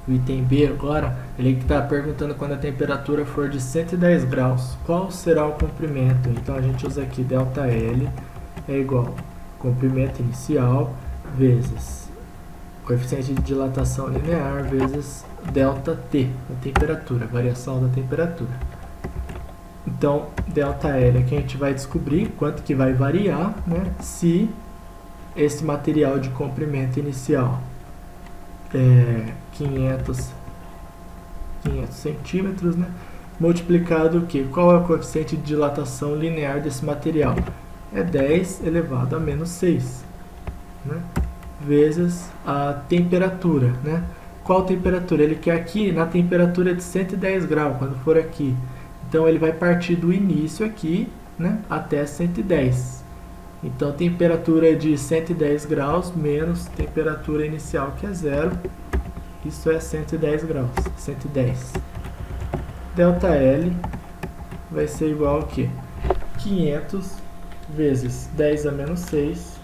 O item B agora, ele está perguntando quando a temperatura for de 110 graus, qual será o comprimento? Então a gente usa aqui ΔL é igual comprimento inicial vezes coeficiente de dilatação linear vezes ΔT, a temperatura, variação da temperatura. Então, ΔL é que a gente vai descobrir quanto que vai variar, né, se esse material de comprimento inicial é 500 centímetros, né, multiplicado o quê? Qual é o coeficiente de dilatação linear desse material? É 10 elevado a menos 6, né, vezes a temperatura, né? Qual temperatura? Ele quer aqui na temperatura de 110 graus, quando for aqui. Então ele vai partir do início aqui, né, até 110. Então temperatura de 110 graus menos temperatura inicial, que é 0. Isso é 110 graus. 110. ΔL vai ser igual a quê? 500 vezes 10 a menos 6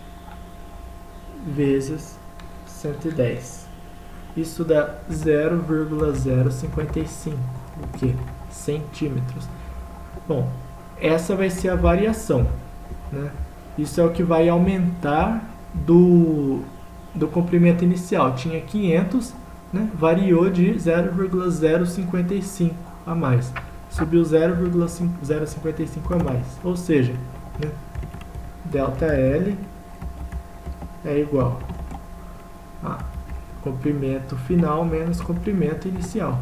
vezes 110. Isso dá 0,055, o que? Centímetros. Bom, essa vai ser a variação, né? Isso é o que vai aumentar do comprimento inicial. Tinha 500, né? Variou de 0,055 a mais. Subiu 0,055 a mais. Ou seja, né, ΔL é igual a comprimento final menos comprimento inicial.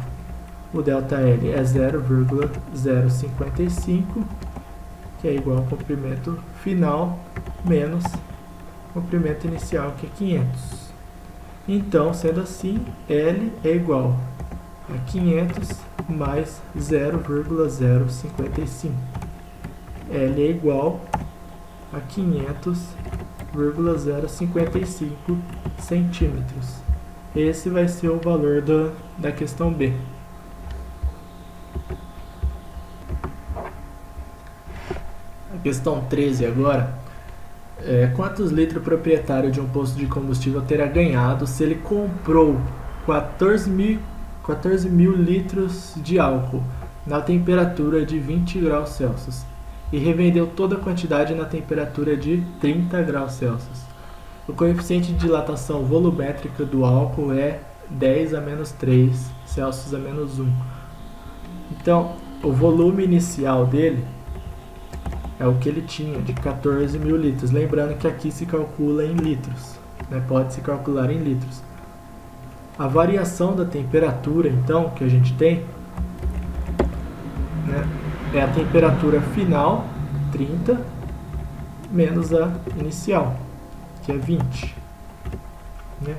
O ΔL é 0,055, que é igual ao comprimento final menos comprimento inicial, que é 500. Então, sendo assim, L é igual a 500 mais 0,055. L é igual a 500,055 centímetros. Esse vai ser o valor da questão B. A questão 13 agora. Quantos litros o proprietário de um posto de combustível terá ganhado se ele comprou 14 mil litros de álcool na temperatura de 20 graus Celsius e revendeu toda a quantidade na temperatura de 30 graus Celsius? O coeficiente de dilatação volumétrica do álcool é 10 a menos 3 Celsius a menos 1. Então, o volume inicial dele é o que ele tinha, de 14 mil litros. Lembrando que aqui se calcula em litros, né? Pode se calcular em litros. A variação da temperatura, então, que a gente tem, né, é a temperatura final, 30, menos a inicial, que é 20. Né?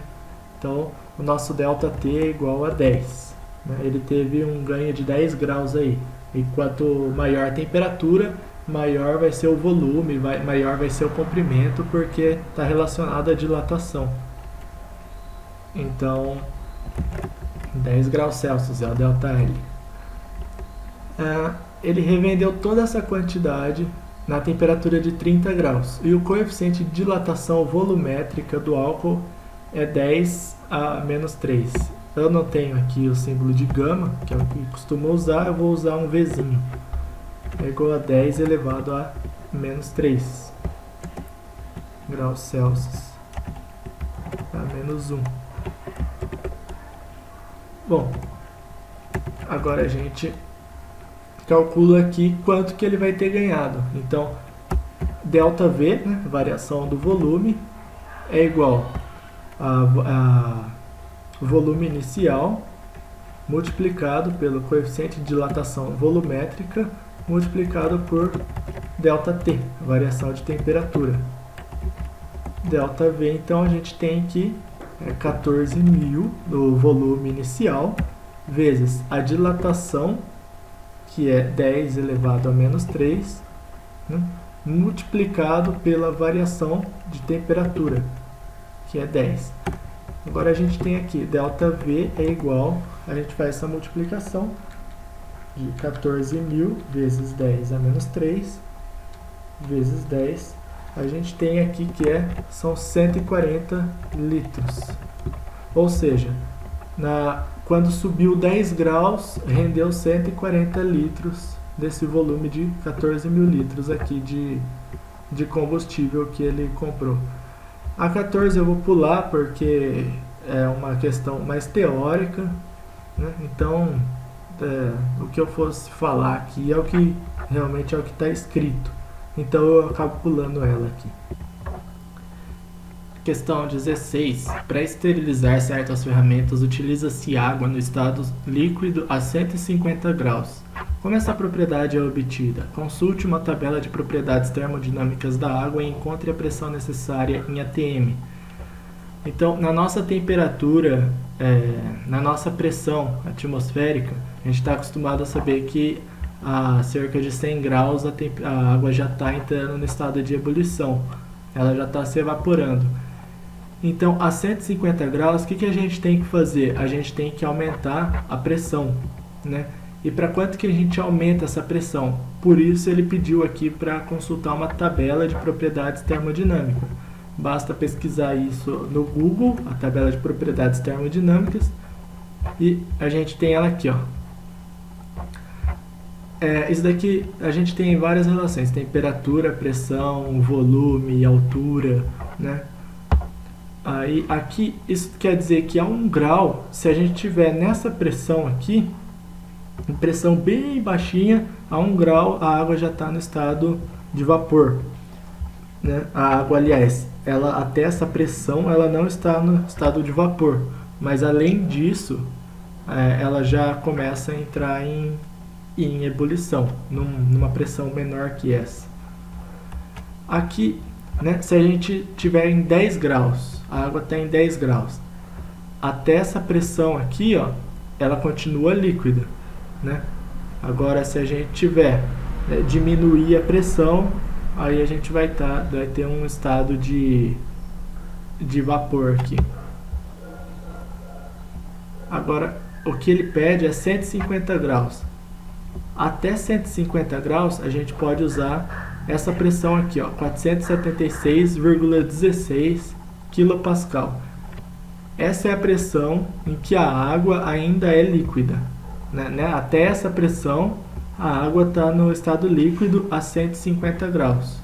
Então, o nosso ΔT é igual a 10. Né? Ele teve um ganho de 10 graus aí. E quanto maior a temperatura, maior vai ser o volume, maior vai ser o comprimento, porque está relacionado à dilatação. Então, 10 graus Celsius é o ΔL. Ele revendeu toda essa quantidade na temperatura de 30 graus. E o coeficiente de dilatação volumétrica do álcool é 10 a menos 3. Eu não tenho aqui o símbolo de gama, que é o que costumo usar, eu vou usar um Vzinho. É igual a 10 elevado a menos 3 graus Celsius a menos 1. Bom, agora a gente calcula aqui quanto que ele vai ter ganhado. Então, ΔV, né, variação do volume, é igual a volume inicial multiplicado pelo coeficiente de dilatação volumétrica multiplicado por ΔT, variação de temperatura. ΔV, então, a gente tem que 14 mil do volume inicial vezes a dilatação, que é 10 elevado a menos 3, né, multiplicado pela variação de temperatura, que é 10. Agora a gente tem aqui ΔV é igual, a gente faz essa multiplicação de 14 mil vezes 10 a menos 3 vezes 10, a gente tem aqui que são 140 litros. Ou seja, quando subiu 10 graus, rendeu 140 litros desse volume de 14 mil litros aqui de combustível que ele comprou. A 14 eu vou pular porque é uma questão mais teórica, né? Então o que eu fosse falar aqui é o que realmente é o que está escrito, então eu acabo pulando ela aqui. Questão 16. Para esterilizar certas ferramentas, utiliza-se água no estado líquido a 150 graus. Como essa propriedade é obtida? Consulte uma tabela de propriedades termodinâmicas da água e encontre a pressão necessária em atm. Então, na nossa temperatura, na nossa pressão atmosférica, a gente está acostumado a saber que a cerca de 100 graus a água já está entrando no estado de ebulição, ela já está se evaporando. Então, a 150 graus, o que a gente tem que fazer? A gente tem que aumentar a pressão, né? E para quanto que a gente aumenta essa pressão? Por isso ele pediu aqui para consultar uma tabela de propriedades termodinâmicas. Basta pesquisar isso no Google, a tabela de propriedades termodinâmicas, e a gente tem ela aqui, ó. Isso daqui a gente tem várias relações: temperatura, pressão, volume, altura, né? Aí aqui isso quer dizer que a 1 grau, se a gente tiver nessa pressão aqui, em pressão bem baixinha, a 1 grau a água já está no estado de vapor, né? A água, aliás, ela até essa pressão ela não está no estado de vapor, mas além disso ela já começa a entrar em ebulição, numa pressão menor que essa. Aqui, né, se a gente tiver em 10 graus, a água está em 10 graus, até essa pressão aqui, ó, ela continua líquida, né? Agora, se a gente tiver diminuir a pressão, aí a gente vai ter um estado de vapor aqui. Agora, o que ele pede é 150 graus. Até 150 graus, a gente pode usar essa pressão aqui, ó, 476,16 kPa. Essa é a pressão em que a água ainda é líquida, né? Até essa pressão, a água está no estado líquido a 150 graus.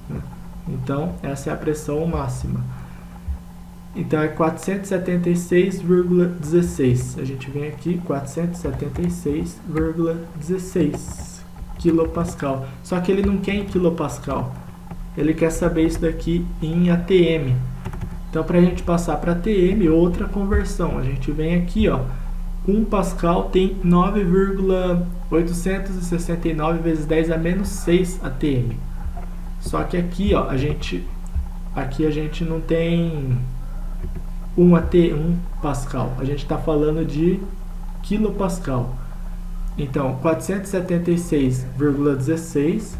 Né? Então, essa é a pressão máxima. Então, é 476,16. A gente vem aqui, 476,16 kPa. Só que ele não quer em kPa. Ele quer saber isso daqui em atm. Então, para a gente passar para atm, outra conversão. A gente vem aqui, ó. 1 pascal tem 9,869 vezes 10 a menos 6 atm. Só que aqui, ó, a gente não tem 1 pascal. A gente está falando de quilopascal. Então, 476,16,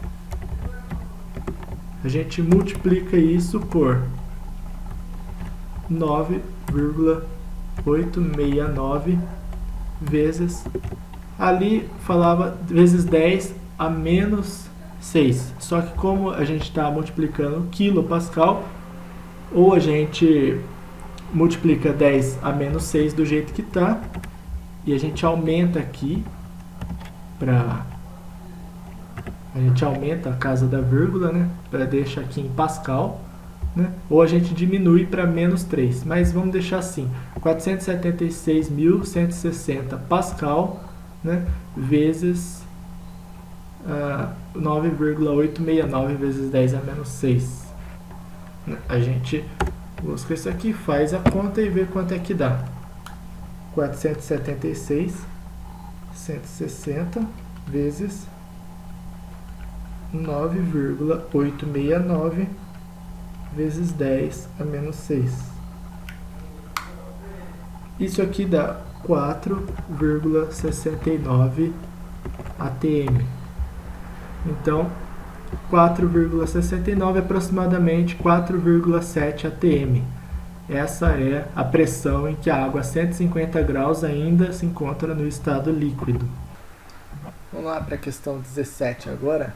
a gente multiplica isso por 9,869 vezes, ali falava vezes 10 a menos 6. Só que como a gente está multiplicando quilopascal, ou a gente multiplica 10 a menos 6 do jeito que está, e a gente aumenta aqui a gente aumenta a casa da vírgula, né, para deixar aqui em pascal, né, ou a gente diminui para menos 3, mas vamos deixar assim, 476.160 pascal, né, vezes 9,869 vezes 10 a menos 6. A gente busca isso aqui, faz a conta e vê quanto é que dá. 476.160 vezes 9,869 vezes 10 a menos 6. Isso aqui dá 4,69 atm. Então, 4,69 aproximadamente 4,7 atm. Essa é a pressão em que a água a 150 graus ainda se encontra no estado líquido. Vamos lá para a questão 17 agora.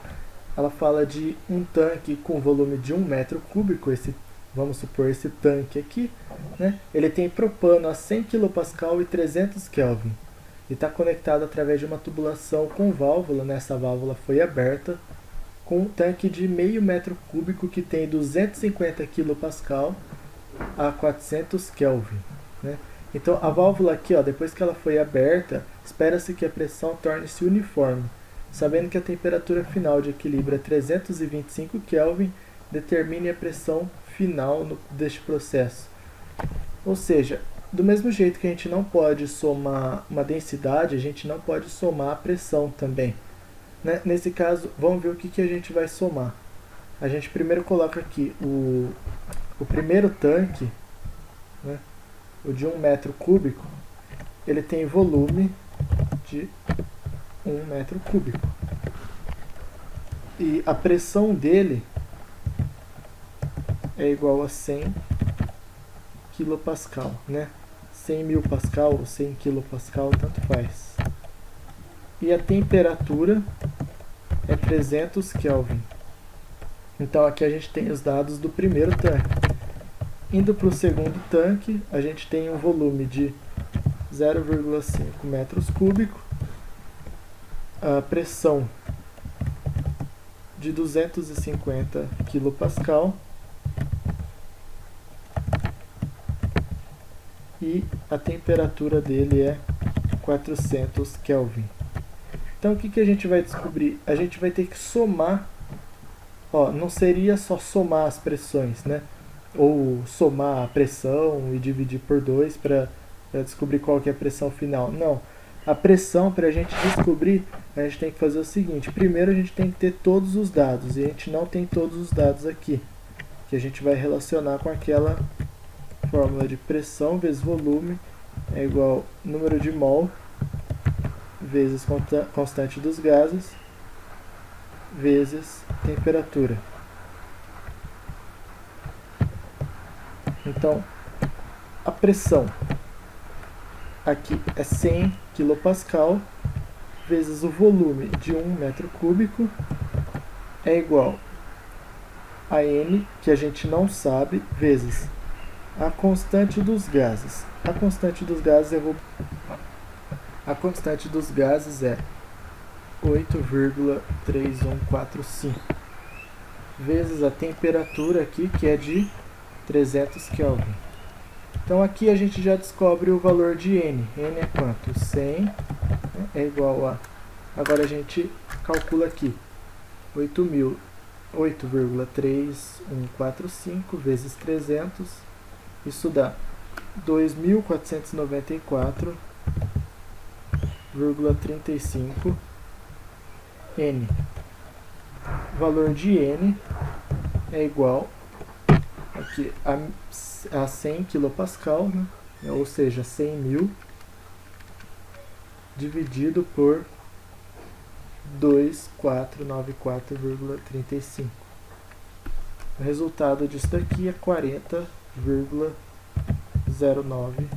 Ela fala de um tanque com volume de 1 metro cúbico. Esse vamos supor esse tanque aqui, né? Ele tem propano a 100 kPa e 300 Kelvin. E está conectado através de uma tubulação com válvula, né? Essa válvula foi aberta, com um tanque de meio metro cúbico que tem 250 kPa a 400 Kelvin, né? Então a válvula aqui, ó, depois que ela foi aberta, espera-se que a pressão torne-se uniforme, sabendo que a temperatura final de equilíbrio é 325 Kelvin, determine a pressão final deste processo. Ou seja, do mesmo jeito que a gente não pode somar uma densidade, a gente não pode somar a pressão também, né? Nesse caso, vamos ver o que a gente vai somar. A gente primeiro coloca aqui o primeiro tanque, né? O de 1 metro cúbico, ele tem volume de 1 metro cúbico. E a pressão dele é igual a 100 kPa, né? 100 mil pascal ou 100 kPa, tanto faz. E a temperatura é 300 Kelvin. Então aqui a gente tem os dados do primeiro tanque. Indo para o segundo tanque, a gente tem um volume de 0,5 metros cúbicos, a pressão de 250 kPa e a temperatura dele é 400 Kelvin. Então o que a gente vai descobrir? A gente vai ter que somar, ó, não seria só somar as pressões, né? Ou somar a pressão e dividir por 2 para descobrir qual que é a pressão final. Não, a pressão, para a gente descobrir, a gente tem que fazer o seguinte: primeiro a gente tem que ter todos os dados, e a gente não tem todos os dados aqui, que a gente vai relacionar com aquela fórmula de pressão vezes volume é igual número de mol vezes constante dos gases vezes temperatura. Então, a pressão aqui é 100 kPa vezes o volume de 1 metro cúbico é igual a N, que a gente não sabe, vezes a constante dos gases. A constante dos gases é 8,3145 vezes a temperatura aqui, que é de 300 Kelvin. Então aqui a gente já descobre o valor de N. N é quanto? 100, né? É igual a... Agora a gente calcula aqui. 8,3145 vezes 300. Isso dá 2.494,35 N. O valor de N é igual aqui a 100 kPa, né? Ou seja, 100 mil dividido por 2.494,35. O resultado disso daqui é 40,09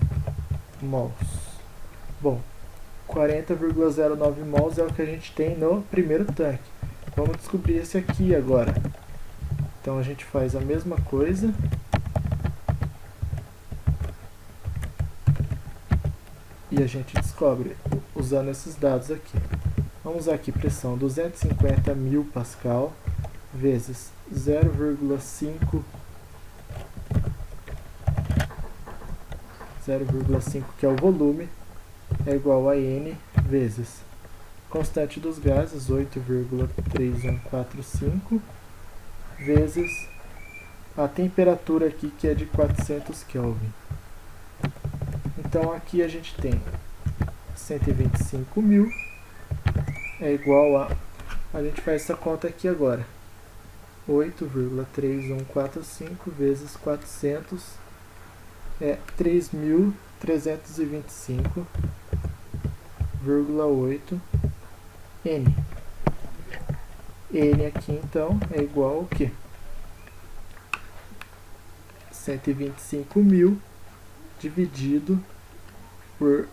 mols. Bom, 40,09 mols é o que a gente tem no primeiro tanque. Vamos descobrir esse aqui agora. Então a gente faz a mesma coisa. E a gente descobre usando esses dados aqui. Vamos usar aqui pressão 250 mil pascal vezes 0,5 que é o volume, é igual a N vezes constante dos gases 8,3145 vezes a temperatura aqui, que é de 400 Kelvin. Então aqui a gente tem 125 mil é igual a gente faz essa conta aqui agora, 8,3145 vezes 400 é 3.325,8 N. N aqui então é igual ao que? 125 mil dividido por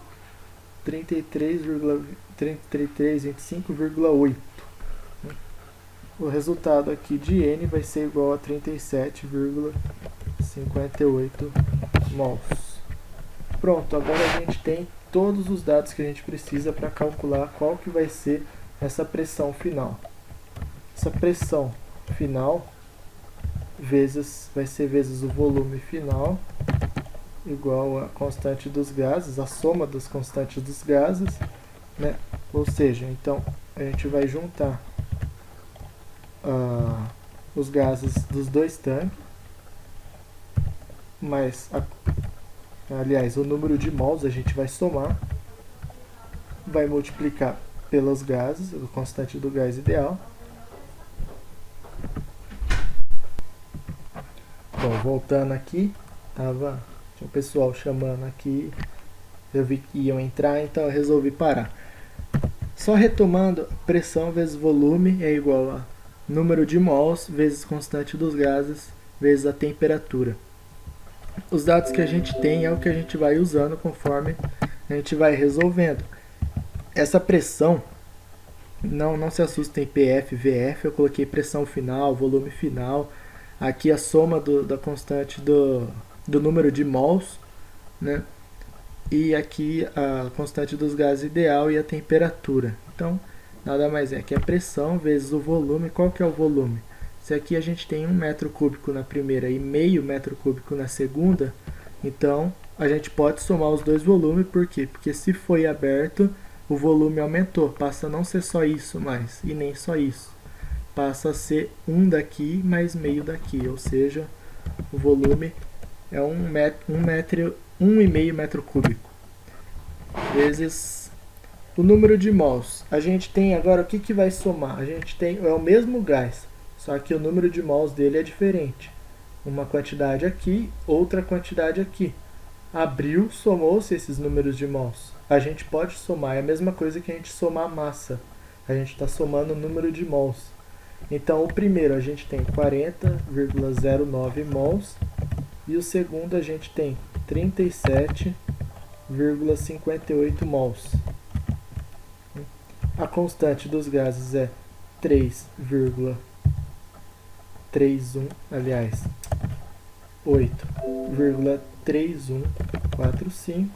3325,8. O resultado aqui de N vai ser igual a 37,25. 58 mols. Pronto, agora a gente tem todos os dados que a gente precisa para calcular qual que vai ser essa pressão final. Essa pressão final vai ser vezes o volume final, igual a constante dos gases, a soma das constantes dos gases, né? Ou seja, então a gente vai juntar os gases dos dois tanques, mas aliás, o número de mols a gente vai somar, vai multiplicar pelos gases, a constante do gás ideal. Bom, voltando aqui, tinha o pessoal chamando aqui, eu vi que iam entrar, então eu resolvi parar. Só retomando, pressão vezes volume é igual a número de mols vezes constante dos gases vezes a temperatura. Os dados que a gente tem é o que a gente vai usando conforme a gente vai resolvendo. Essa pressão, não se assustem, PF, VF, eu coloquei pressão final, volume final. Aqui a soma da constante do número de mols, né? E aqui a constante dos gases ideal e a temperatura. Então, nada mais é que a pressão vezes o volume. Qual que é o volume? Se aqui a gente tem 1 metro cúbico na primeira e meio metro cúbico na segunda, então a gente pode somar os dois volumes. Por quê? Porque se foi aberto, o volume aumentou. Passa a não ser só isso mais, e nem só isso. Passa a ser 1 daqui mais meio daqui, ou seja, o volume é 1,5 metro cúbico vezes o número de mols. A gente tem agora, o que vai somar? A gente tem o mesmo gás, só que o número de mols dele é diferente. Uma quantidade aqui, outra quantidade aqui. Abriu, somou-se esses números de mols. A gente pode somar, é a mesma coisa que a gente somar a massa. A gente está somando o número de mols. Então, o primeiro a gente tem 40,09 mols e o segundo a gente tem 37,58 mols. A constante dos gases é 3,31, aliás, 8,3145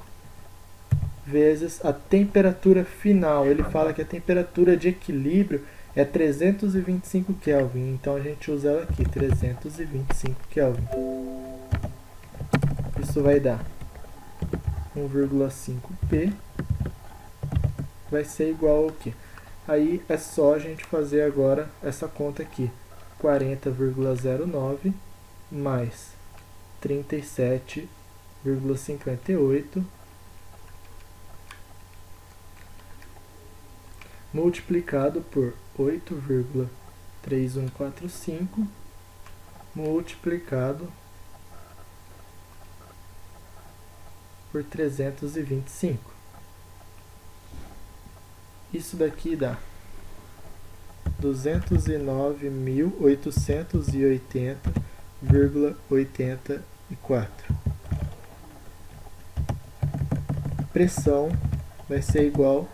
vezes a temperatura final. Ele fala que a temperatura de equilíbrio é 325 Kelvin, então a gente usa ela aqui, 325 Kelvin. Isso vai dar 1,5 P, vai ser igual ao quê? Aí é só a gente fazer agora essa conta aqui, 40,09 mais 37,58 multiplicado por 8,3145 multiplicado por 325. Isso daqui dá 209.880,84. Pressão vai ser igual,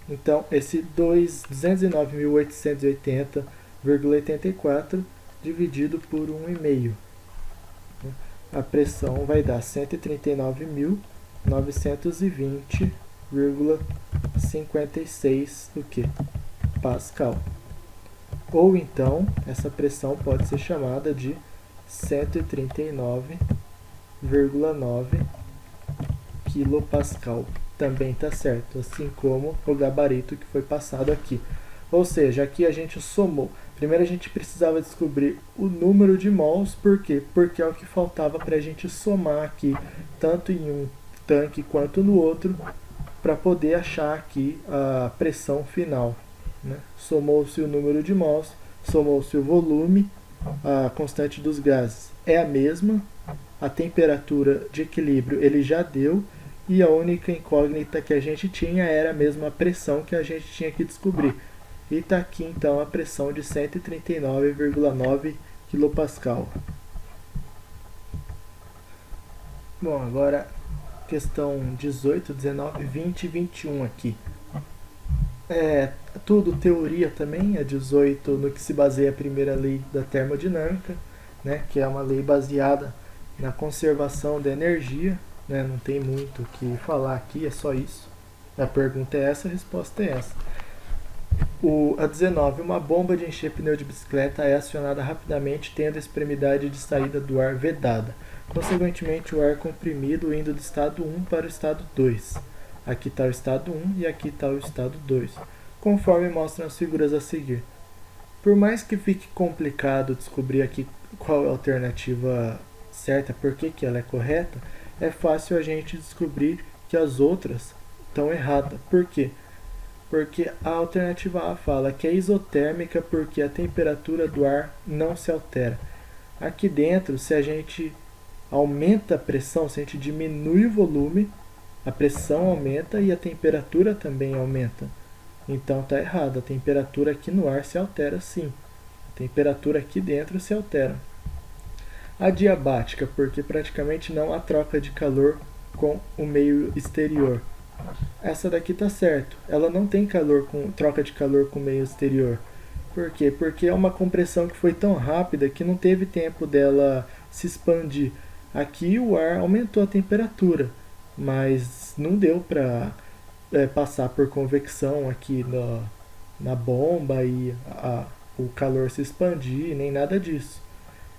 então, esse 209.880,84 dividido por 1,5. A pressão vai dar 139.920,56 o quê? Pascal. Ou então, essa pressão pode ser chamada de 139,9 quilopascal. Também está certo, assim como o gabarito que foi passado aqui. Ou seja, aqui a gente somou. Primeiro a gente precisava descobrir o número de mols, por quê? Porque é o que faltava para a gente somar aqui, tanto em um tanque quanto no outro, para poder achar aqui a pressão final, né? Somou-se o número de mols, somou-se o volume, a constante dos gases é a mesma, a temperatura de equilíbrio ele já deu, e a única incógnita que a gente tinha era mesmo a pressão que a gente tinha que descobrir. E está aqui então a pressão de 139,9 kPa. Bom, agora questão 18, 19, 20 e 21 aqui. Tudo teoria também, é 18 no que se baseia a primeira lei da termodinâmica, né, que é uma lei baseada na conservação da energia, né? Não tem muito o que falar aqui, é só isso. A pergunta é essa, a resposta é essa. A 19. Uma bomba de encher pneu de bicicleta é acionada rapidamente, tendo a extremidade de saída do ar vedada. Consequentemente, o ar comprimido indo do estado 1 para o estado 2. Aqui está o estado 1 e aqui está o estado 2, conforme mostram as figuras a seguir. Por mais que fique complicado descobrir aqui qual é a alternativa certa, por que ela é correta, é fácil a gente descobrir que as outras estão erradas. Por quê? Porque a alternativa A fala que é isotérmica porque a temperatura do ar não se altera. Aqui dentro, se a gente aumenta a pressão, se a gente diminui o volume, a pressão aumenta e a temperatura também aumenta. Então está errado, a temperatura aqui no ar se altera sim. A temperatura aqui dentro se altera. Adiabática, porque praticamente não há troca de calor com o meio exterior. Essa daqui está certo, ela não tem troca de calor com o meio exterior. Por quê? Porque é uma compressão que foi tão rápida que não teve tempo dela se expandir. Aqui o ar aumentou a temperatura, mas não deu para passar por convecção aqui na bomba e o calor se expandir, nem nada disso.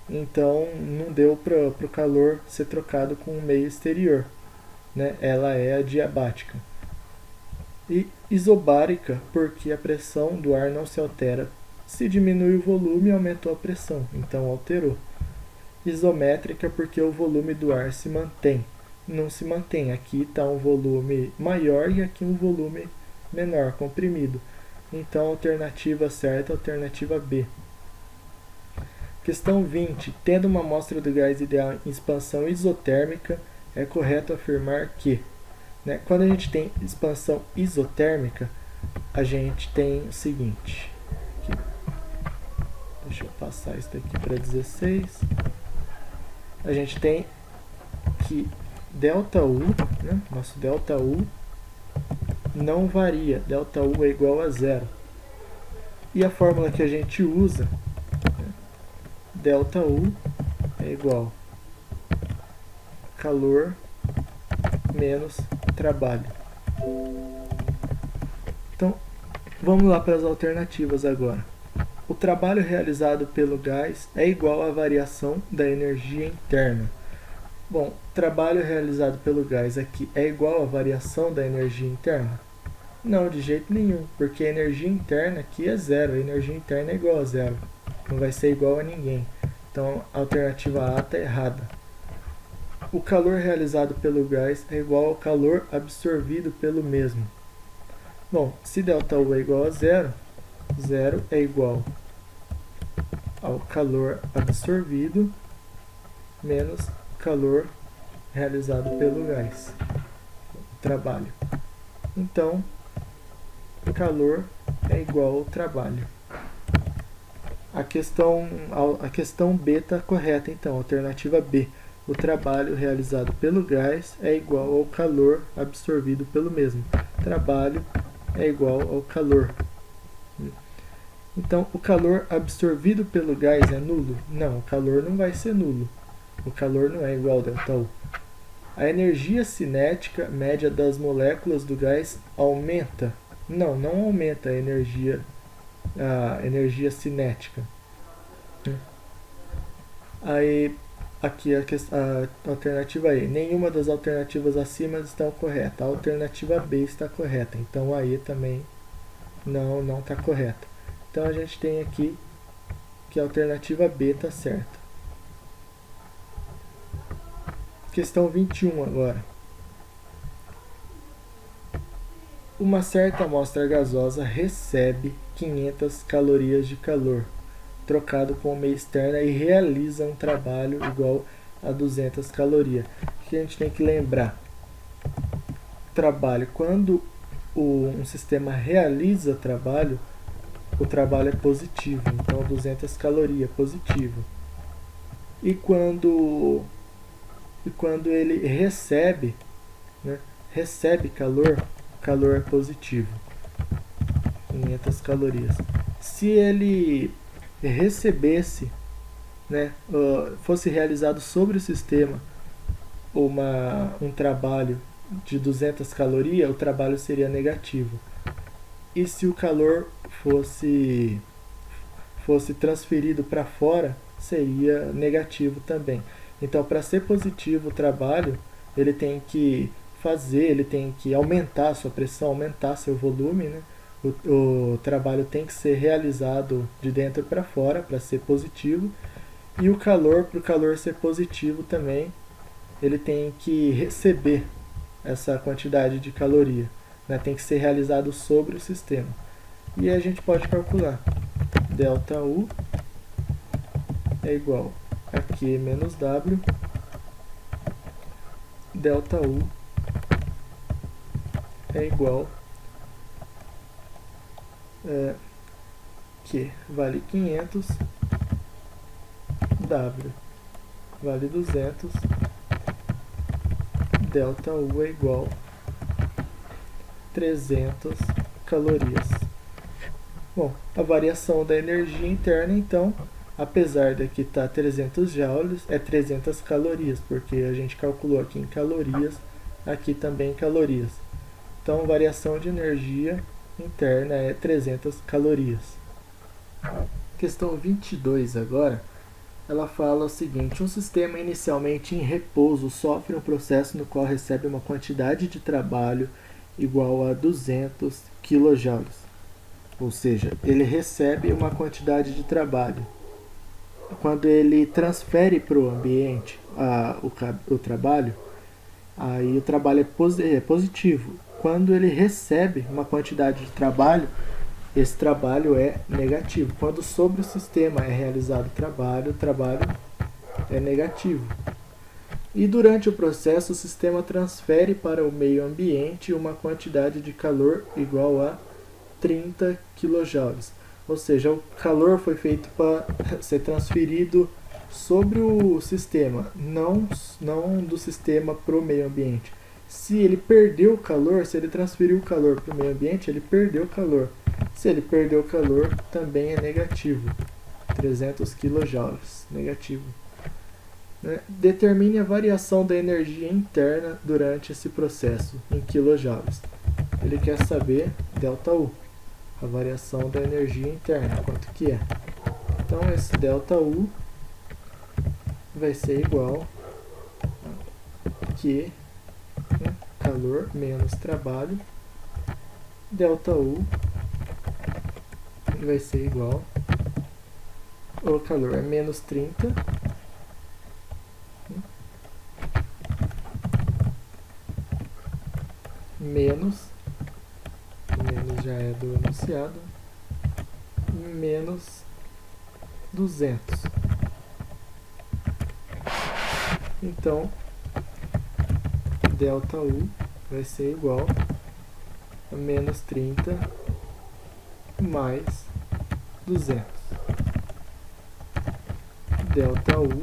Então não deu para o calor ser trocado com o meio exterior. Né? Ela é adiabática. E isobárica, porque a pressão do ar não se altera. Se diminui o volume, aumentou a pressão, então alterou. Isométrica, porque o volume do ar se mantém. Não se mantém. Aqui está um volume maior e aqui um volume menor, comprimido. Então, alternativa certa, alternativa B. Questão 20. Tendo uma amostra do gás ideal em expansão isotérmica, é correto afirmar que, né, quando a gente tem expansão isotérmica, a gente tem o seguinte. Aqui, deixa eu passar isso daqui para 16. A gente tem que ΔU, né, nosso ΔU, não varia. ΔU é igual a zero. E a fórmula que a gente usa, né, ΔU é igual calor menos trabalho. Então, vamos lá para as alternativas agora. O trabalho realizado pelo gás é igual à variação da energia interna. Bom, trabalho realizado pelo gás aqui é igual à variação da energia interna? Não, de jeito nenhum, porque a energia interna aqui é zero, a energia interna é igual a zero. Não vai ser igual a ninguém. Então, a alternativa A está errada. O calor realizado pelo gás é igual ao calor absorvido pelo mesmo. Bom, se ΔU é igual a zero, zero é igual ao calor absorvido menos calor realizado pelo gás, trabalho. Então, calor é igual ao trabalho. A questão B está correta, então, alternativa B. O trabalho realizado pelo gás é igual ao calor absorvido pelo mesmo. Trabalho é igual ao calor. Então, o calor absorvido pelo gás é nulo? Não, o calor não vai ser nulo. O calor não é igual a ΔU. A energia cinética média das moléculas do gás aumenta? Não, não aumenta a energia cinética. Aí, aqui a alternativa E. Nenhuma das alternativas acima estão correta. A alternativa B está correta. Então a E também não está correta. Então a gente tem aqui que a alternativa B está certa. Questão 21 agora. Uma certa amostra gasosa recebe 500 calorias de calor trocado com o meio externo e realiza um trabalho igual a 200 calorias. O que a gente tem que lembrar? Trabalho. Quando um sistema realiza trabalho, o trabalho é positivo. Então, 200 calorias, positivo. E quando ele recebe, né, recebe calor, o calor é positivo. 500 calorias. Se ele recebesse né, fosse realizado sobre o sistema um trabalho de 200 calorias, o trabalho seria negativo. E se o calor fosse transferido para fora, seria negativo também. Então, para ser positivo o trabalho, ele tem que ele tem que aumentar a sua pressão, aumentar seu volume, né? O trabalho tem que ser realizado de dentro para fora para ser positivo. E o calor, para o calor ser positivo também, ele tem que receber essa quantidade de caloria, né? Tem que ser realizado sobre o sistema. E a gente pode calcular. Delta U é igual a Q menos W. Delta U é igual Q vale 500, W vale 200, delta U é igual a 300 calorias. Bom, a variação da energia interna, então, apesar de aqui estar 300 joules, é 300 calorias, porque a gente calculou aqui em calorias, aqui também em calorias. Então, a variação de energia interna é 300 calorias. Questão 22 agora, ela fala o seguinte: um sistema inicialmente em repouso sofre um processo no qual recebe uma quantidade de trabalho igual a 200 kJ. Ou seja, ele recebe uma quantidade de trabalho. Quando ele transfere para o ambiente o trabalho, aí o trabalho é positivo. Quando ele recebe uma quantidade de trabalho, esse trabalho é negativo. Quando sobre o sistema é realizado o trabalho é negativo. E durante o processo, o sistema transfere para o meio ambiente uma quantidade de calor igual a 30 kJ. Ou seja, o calor foi feito para ser transferido sobre o sistema, não do sistema para o meio ambiente. Se ele perdeu o calor, se ele transferiu o calor para o meio ambiente, ele perdeu o calor. Se ele perdeu o calor, também é negativo. 300 kJ, negativo. Determine a variação da energia interna durante esse processo em kJ. Ele quer saber ΔU, a variação da energia interna, quanto que é. Então esse ΔU vai ser igual a Q, calor menos trabalho, ΔU vai ser igual, o calor é menos 30, menos já é do enunciado, menos 200. Então, ΔU vai ser igual a menos 30 mais 200. ΔU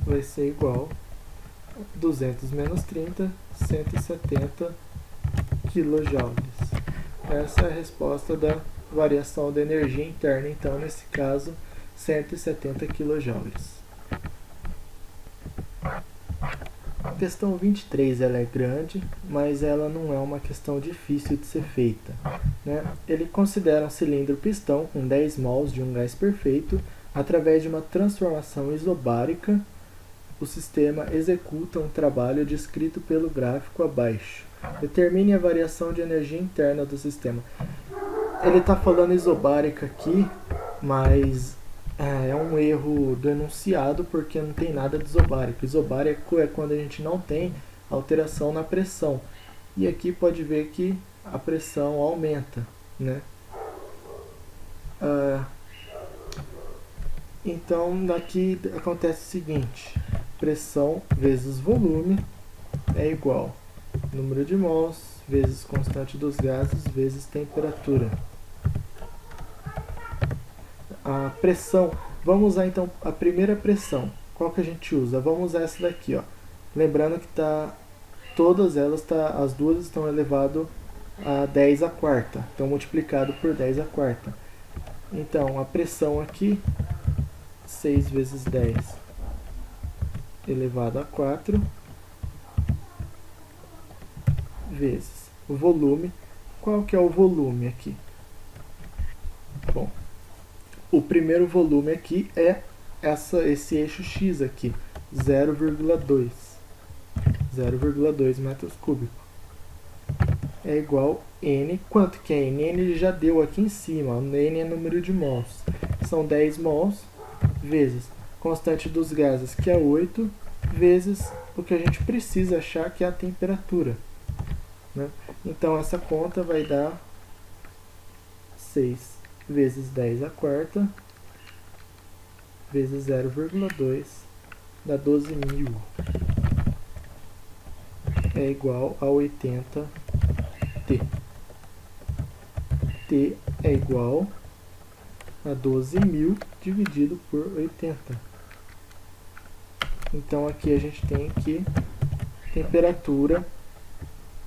vai ser igual a 200 menos 30, 170 kJ. Essa é a resposta da variação da energia interna, então, nesse caso, 170 kJ. A questão 23 ela é grande, mas ela não é uma questão difícil de ser feita. Ele considera um cilindro pistão com 10 mols de um gás perfeito. Através de uma transformação isobárica, o sistema executa um trabalho descrito pelo gráfico abaixo. Determine a variação de energia interna do sistema. Ele está falando isobárica aqui, mas é um erro do enunciado, porque não tem nada de isobárico. Isobárico é quando a gente não tem alteração na pressão. E aqui pode ver que a pressão aumenta, né? Então, daqui acontece o seguinte: pressão vezes volume é igual a número de mols vezes constante dos gases vezes temperatura. A pressão, vamos usar então a primeira pressão. Qual que a gente usa? Vamos usar essa daqui, ó. Lembrando que todas elas, as duas estão elevado a 10 a quarta, então multiplicado por 10 a quarta. Então, a pressão aqui 6 vezes 10 elevado a 4 vezes o volume. Qual que é o volume aqui? Bom, o primeiro volume aqui é esse eixo X aqui, 0,2 metros cúbicos. É igual N, quanto que é N? N ele já deu aqui em cima, ó. N é número de mols. São 10 mols vezes constante dos gases, que é 8, vezes o que a gente precisa achar, que é a temperatura, né? Então essa conta vai dar 6 vezes 10 a quarta vezes 0,2 dá 12.000. É igual a 80 T. T é igual a 12.000 dividido por 80. Então aqui a gente tem que temperatura,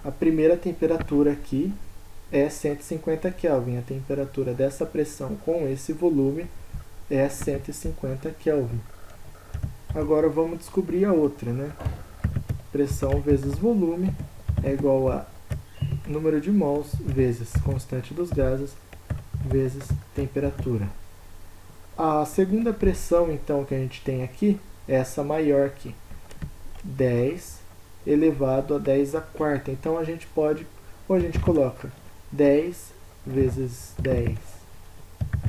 a primeira temperatura aqui é 150 Kelvin. A temperatura dessa pressão com esse volume é 150 Kelvin. Agora vamos descobrir a outra, né? Pressão vezes volume é igual a número de mols vezes constante dos gases vezes temperatura. A segunda pressão, então, que a gente tem aqui é essa maior aqui, 10 elevado a 10 a quarta. Então a gente pode, ou a gente coloca 10 vezes 10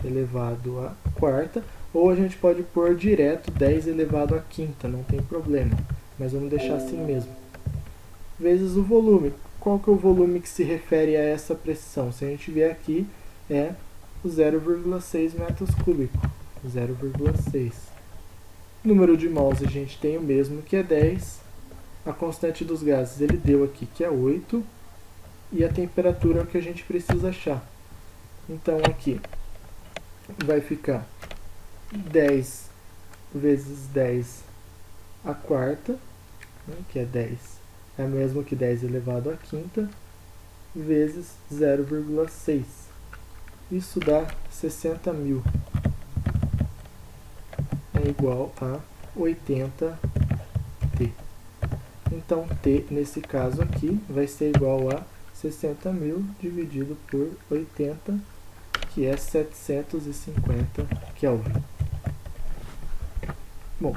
elevado a quarta, ou a gente pode pôr direto 10 elevado a quinta, não tem problema, mas vamos deixar assim mesmo. Vezes o volume. Qual que é o volume que se refere a essa pressão? Se a gente vier aqui, é o 0,6 metros cúbicos. 0,6. Número de mols a gente tem o mesmo, que é 10. A constante dos gases ele deu aqui, que é 8. E a temperatura é o que a gente precisa achar. Então aqui vai ficar 10 vezes 10 a quarta, né, que é 10. É mesmo que 10 elevado à quinta, vezes 0,6. Isso dá 60.000. É igual a 80 T. Então T, nesse caso aqui, vai ser igual a 60.000 dividido por 80, que é 750 Kelvin. Bom,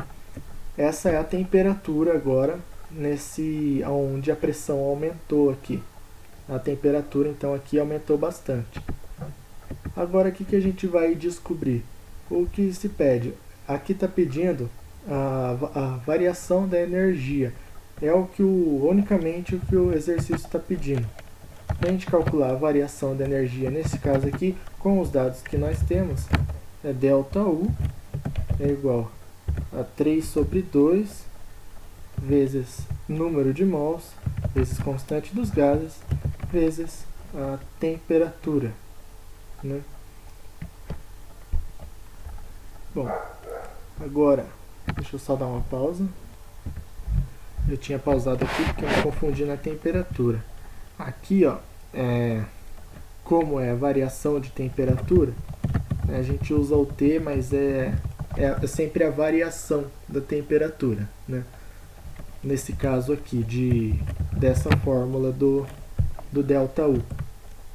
essa é a temperatura agora, onde a pressão aumentou aqui. A temperatura, então, aqui aumentou bastante. Agora, o que a gente vai descobrir? O que se pede? Aqui está pedindo a variação da energia. É unicamente o que o exercício está pedindo. Para a gente calcular a variação da energia, nesse caso aqui, com os dados que nós temos, é ΔU é igual a 3 sobre 2 vezes número de mols, vezes constante dos gases, vezes a temperatura, né? Bom, agora, deixa eu só dar uma pausa. Eu tinha pausado aqui porque eu me confundi na temperatura. Aqui, ó, como é a variação de temperatura, né, a gente usa o T, mas é sempre a variação da temperatura, né? Nesse caso aqui, dessa fórmula do ΔU,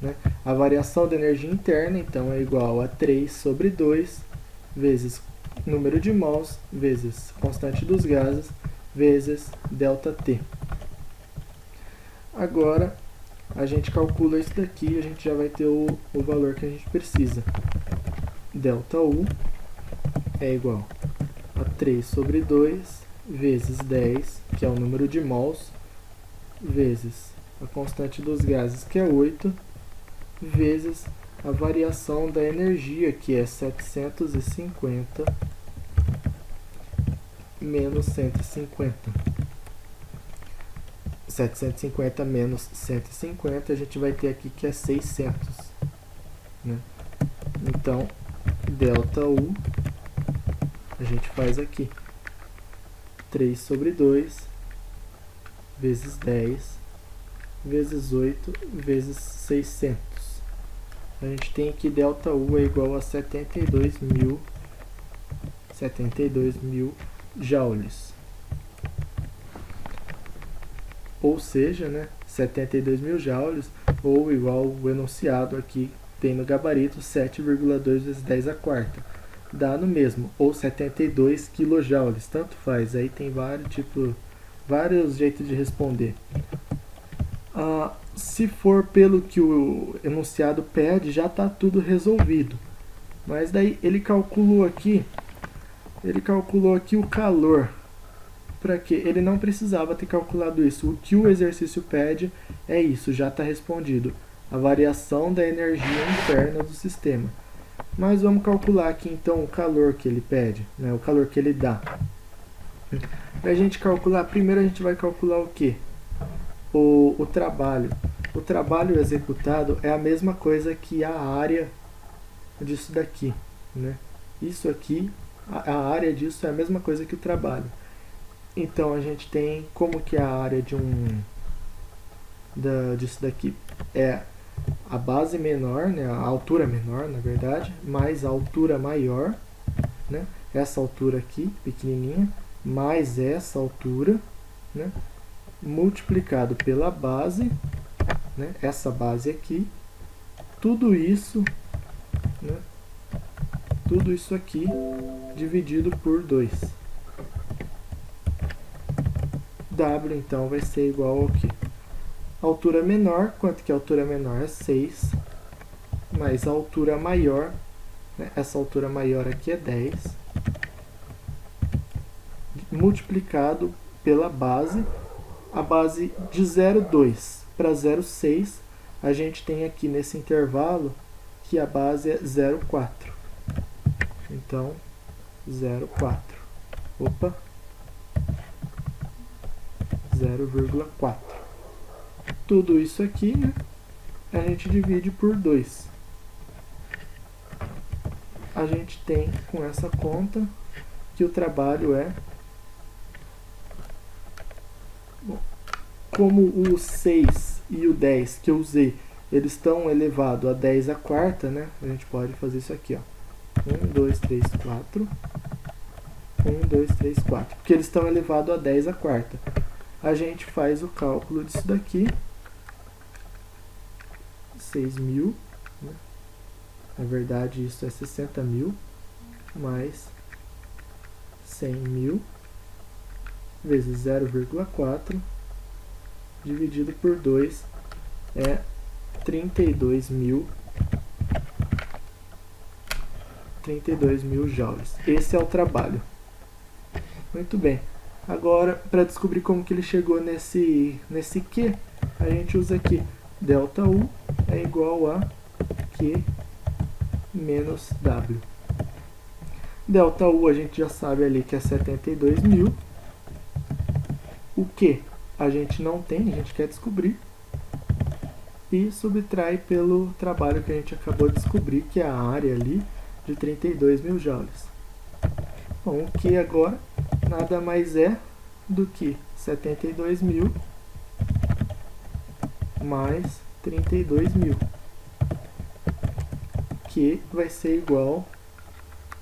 né? A variação da energia interna, então, é igual a 3 sobre 2 vezes número de mols, vezes constante dos gases, vezes ΔT. Agora, a gente calcula isso daqui e a gente já vai ter o valor que a gente precisa. ΔU é igual a 3 sobre 2 vezes 10, que é o número de mols, vezes a constante dos gases, que é 8, vezes a variação da energia, que é 750 menos 150. 750 menos 150, a gente vai ter aqui que é 600. Né? Então, ΔU, a gente faz aqui 3 sobre 2 vezes 10 vezes 8 vezes 600. A gente tem aqui ΔU é igual a 72.000 72.000 joules. Ou seja, né, 72.000 joules, ou igual o enunciado aqui tem no gabarito, 7,2 vezes 10 a quarta. Dá no mesmo, ou 72 kJ, tanto faz. Aí tem vários jeitos de responder. Se for pelo que o enunciado pede, já está tudo resolvido. Mas daí ele calculou aqui o calor. Para quê? Ele não precisava ter calculado isso. O que o exercício pede é isso, já está respondido. A variação da energia interna do sistema. Mas vamos calcular aqui então o calor que ele pede, né? O calor que ele dá. Para a gente calcular, primeiro a gente vai calcular o quê? O trabalho. O trabalho executado é a mesma coisa que a área disso daqui, né? Isso aqui, a área disso é a mesma coisa que o trabalho. Então a gente tem como que a área disso daqui é a base menor, né, a altura menor, na verdade, mais a altura maior, né, essa altura aqui, pequenininha, mais essa altura, né, multiplicado pela base, né, essa base aqui, tudo isso, né, tudo isso aqui dividido por 2. W então vai ser igual ao quê? Altura menor, quanto que a altura menor é 6, mais a altura maior, né? Essa altura maior aqui é 10, multiplicado pela base, a base de 0,2 para 0,6, a gente tem aqui nesse intervalo que a base é 0,4. Então, 0,4. Opa! 0,4. Tudo isso aqui, né, a gente divide por 2. A gente tem com essa conta que o trabalho é... Bom, como o 6 e o 10 que eu usei, eles estão elevados a 10 a quarta, né, a gente pode fazer isso aqui, ó. 1, 2, 3, 4. 1, 2, 3, 4. Porque eles estão elevados a 10 a quarta. A gente faz o cálculo disso daqui. 6.000, né? Na verdade isso é 60.000 mais 100.000 vezes 0,4 dividido por 2 é 32.000 joules. Esse é o trabalho. Muito bem. Agora, para descobrir como que ele chegou nesse Q, a gente usa aqui delta U é igual a Q menos W. Delta U a gente já sabe ali que é 72.000. O Q a gente não tem, a gente quer descobrir. E subtrai pelo trabalho que a gente acabou de descobrir, que é a área ali de 32.000 joules. Bom, o Q agora nada mais é do que 72.000 mais 32.000, que vai ser igual,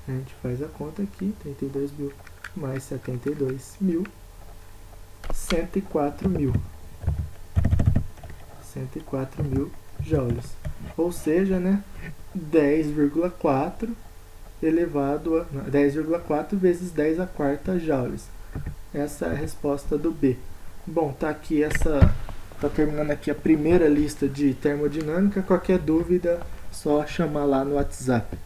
a gente faz a conta aqui, 32.000 mais 72.000, 104.000 joules, ou seja, né, 10,4 elevado a 10,4 vezes 10 a quarta joules. Essa é a resposta do B. Bom, tá aqui tá terminando aqui a primeira lista de termodinâmica. Qualquer dúvida, só chamar lá no WhatsApp.